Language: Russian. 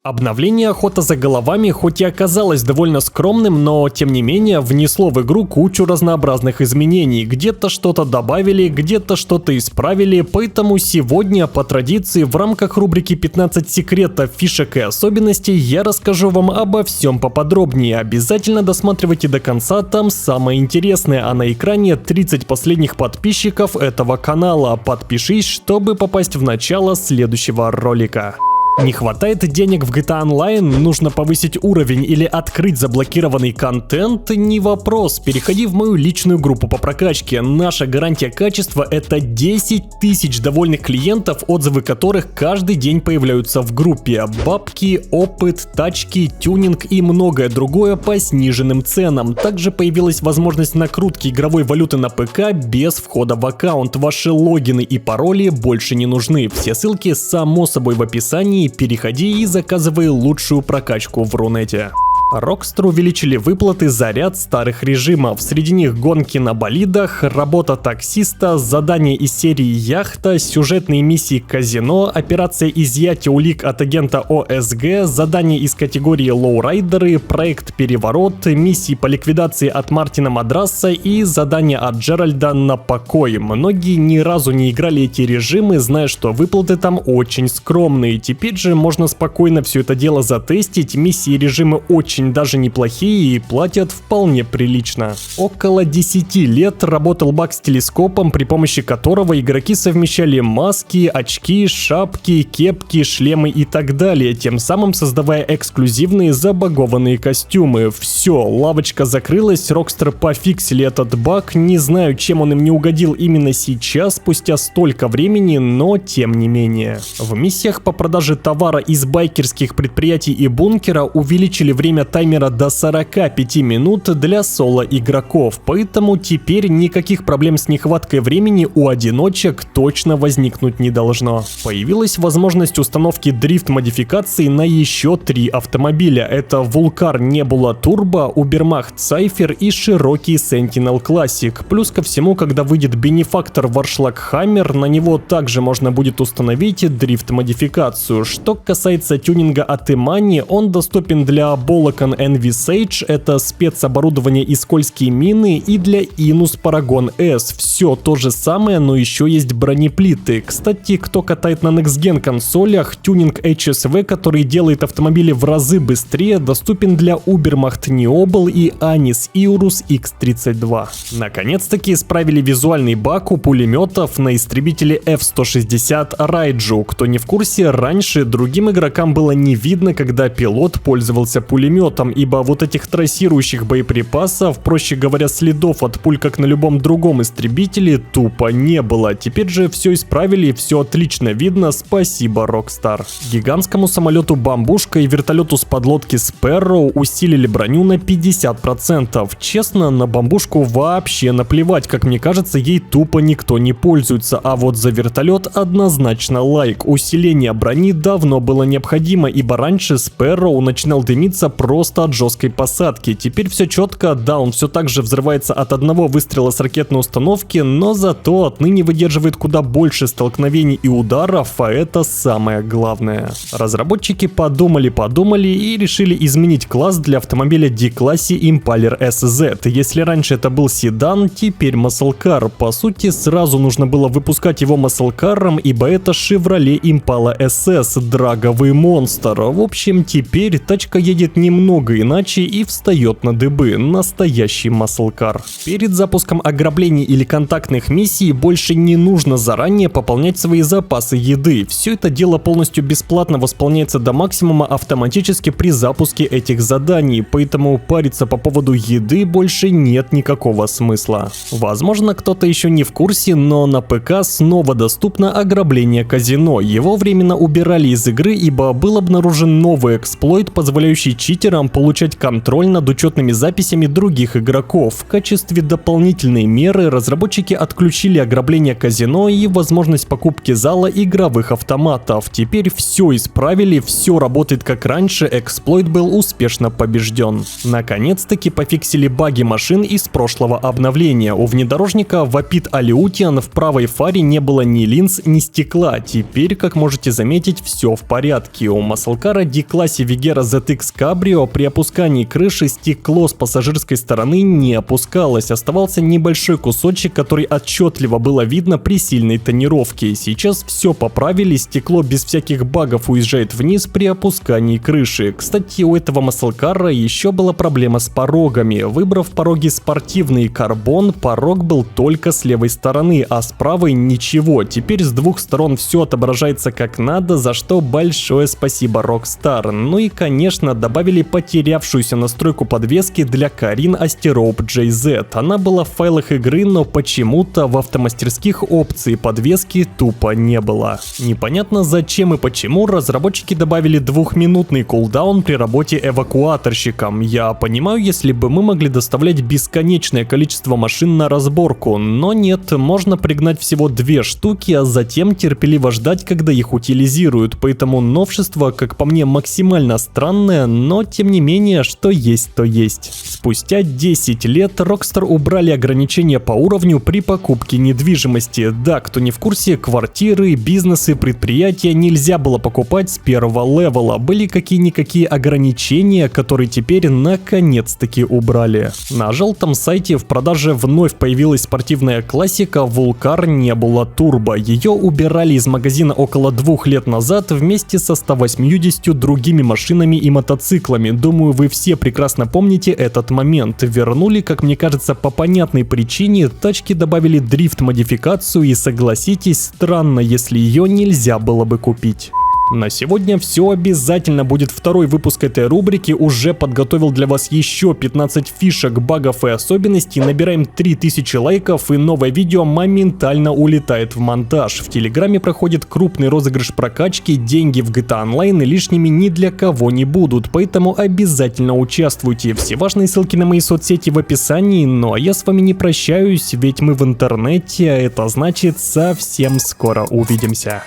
Обновление «Охота за головами» хоть и оказалось довольно скромным, но тем не менее внесло в игру кучу разнообразных изменений. Где-то что-то добавили, где-то что-то исправили, поэтому сегодня по традиции в рамках рубрики «15 секретов, фишек и особенностей» я расскажу вам обо всем поподробнее. Обязательно досматривайте до конца, там самое интересное, а на экране 30 последних подписчиков этого канала. Подпишись, чтобы попасть в начало следующего ролика. Не хватает денег в GTA Online, нужно повысить уровень или открыть заблокированный контент? Не вопрос, переходи в мою личную группу по прокачке. Наша гарантия качества — это 10 тысяч довольных клиентов, отзывы которых каждый день появляются в группе. Бабки, опыт, тачки, тюнинг и многое другое по сниженным ценам. Также появилась возможность накрутки игровой валюты на ПК без входа в аккаунт. Ваши логины и пароли больше не нужны. Все ссылки само собой в описании. Переходи и заказывай лучшую прокачку в Рунете. Rockstar увеличили выплаты за ряд старых режимов. Среди них гонки на болидах, работа таксиста, задания из серии яхта, сюжетные миссии казино, операция изъятия улик от агента ОСГ, задания из категории лоурайдеры, проект переворот, миссии по ликвидации от Мартина Мадраса и задания от Джеральда на покой. Многие ни разу не играли эти режимы, зная, что выплаты там очень скромные. Теперь же можно спокойно все это дело затестить. Миссии и режимы очень даже неплохие и платят вполне прилично. Около 10 лет работал баг с телескопом, при помощи которого игроки совмещали маски, очки, шапки, кепки, шлемы и так далее, тем самым создавая эксклюзивные забагованные костюмы. Все, лавочка закрылась, Rockstar пофиксили этот баг, не знаю, чем он им не угодил именно сейчас, спустя столько времени, но тем не менее. В миссиях по продаже товара из байкерских предприятий и бункера увеличили время таймера до 45 минут для соло-игроков, поэтому теперь никаких проблем с нехваткой времени у одиночек точно возникнуть не должно. Появилась возможность установки дрифт-модификаций на еще 3 автомобиля. Это Vulcar Nebula Turbo, Ubermacht Cypher и Cherokee Sentinel Classic. Плюс ко всему, когда выйдет Benefactor Warschlag Hammer, на него также можно будет установить дрифт-модификацию. Что касается тюнинга от Imani, он доступен для Bollock Envisage, это спецоборудование и скользкие мины, и для Inus Paragon S. Все то же самое, но еще есть бронеплиты. Кстати, кто катает на Next Gen консолях, тюнинг HSV, который делает автомобили в разы быстрее, доступен для Ubermacht Neobel и Anis Eurus X32. Наконец-таки исправили визуальный баг у пулеметов на истребителе F-160 Raiju. Кто не в курсе, раньше другим игрокам было не видно, когда пилот пользовался пулеметом, ибо вот этих трассирующих боеприпасов, проще говоря, следов от пуль, как на любом другом истребителе, тупо не было. Теперь же все исправили, все отлично видно, спасибо Rockstar. Гигантскому самолету Бамбушка и вертолету с подлодки Sparrow усилили броню на 50%. Честно, на Бамбушку вообще наплевать, как мне кажется, ей тупо никто не пользуется, а вот за вертолет однозначно лайк. Усиление брони давно было необходимо, ибо раньше Sparrow начинал дымиться просто от жесткой посадки. Теперь все четко, да, он все так же взрывается от одного выстрела с ракетной установки, но зато отныне выдерживает куда больше столкновений и ударов, а это самое главное. Разработчики подумали и решили изменить класс для автомобиля D-классе Impaler SZ. Если раньше это был седан, теперь Muscle Car. По сути, сразу нужно было выпускать его Muscle Car'ом, ибо это Chevrolet Impala SS, драговый монстр. В общем, теперь тачка едет немного иначе и встает на дыбы. Настоящий Muscle Car. Перед запуском ограблений или контактных миссий больше не нужно заранее пополнять свои запасы еды. Все это дело полностью бесплатно восполняется до максимума автоматически при запуске этих заданий, поэтому париться по поводу еды больше нет никакого смысла. Возможно, кто-то еще не в курсе, но на ПК снова доступно ограбление казино. Его временно убирали из игры, ибо был обнаружен новый эксплойт, позволяющий читерам играм получать контроль над учетными записями других игроков. В качестве дополнительной меры разработчики отключили ограбление казино и возможность покупки зала игровых автоматов. Теперь все исправили, все работает как раньше, эксплойт был успешно побежден. Наконец-таки пофиксили баги машин из прошлого обновления. У внедорожника вопит Алеутиан, в правой фаре не было ни линз, ни стекла. Теперь, как можете заметить, все в порядке. У маслкара D-классе Vigera ZX Cabrio при опускании крыши стекло с пассажирской стороны не опускалось. Оставался небольшой кусочек, который отчетливо было видно при сильной тонировке. Сейчас все поправили, стекло без всяких багов уезжает вниз при опускании крыши. Кстати, у этого маслкара еще была проблема с порогами. Выбрав пороги спортивный карбон, порог был только с левой стороны, а с правой ничего. Теперь с двух сторон все отображается как надо, за что большое спасибо Rockstar. Ну и конечно добавили потерявшуюся настройку подвески для Karin Asterope JZ. Она была в файлах игры, но почему-то в автомастерских опций подвески тупо не было. Непонятно зачем и почему разработчики добавили 2-минутный кулдаун при работе эвакуаторщиком. Я понимаю, если бы мы могли доставлять бесконечное количество машин на разборку, но нет, можно пригнать всего 2 штуки, а затем терпеливо ждать, когда их утилизируют. Поэтому новшество, как по мне, максимально странное, но тем не менее, что есть, то есть. Спустя 10 лет Rockstar убрали ограничения по уровню при покупке недвижимости. Да, кто не в курсе, квартиры, бизнесы, предприятия нельзя было покупать с первого левела. Были какие-никакие ограничения, которые теперь наконец-таки убрали. На желтом сайте в продаже вновь появилась спортивная классика Vulcar Nebula Turbo. Ее убирали из магазина около 2 лет назад вместе со 180 другими машинами и мотоциклами. Думаю, вы все прекрасно помните этот момент. Вернули, как мне кажется, по понятной причине, тачки добавили дрифт-модификацию и, согласитесь, странно, если ее нельзя было бы купить. На сегодня все, обязательно будет второй выпуск этой рубрики, уже подготовил для вас еще 15 фишек, багов и особенностей, набираем 3000 лайков и новое видео моментально улетает в монтаж. В Телеграме проходит крупный розыгрыш прокачки, деньги в GTA Online лишними ни для кого не будут, поэтому обязательно участвуйте. Все важные ссылки на мои соцсети в описании, ну а я с вами не прощаюсь, ведь мы в интернете, а это значит совсем скоро увидимся.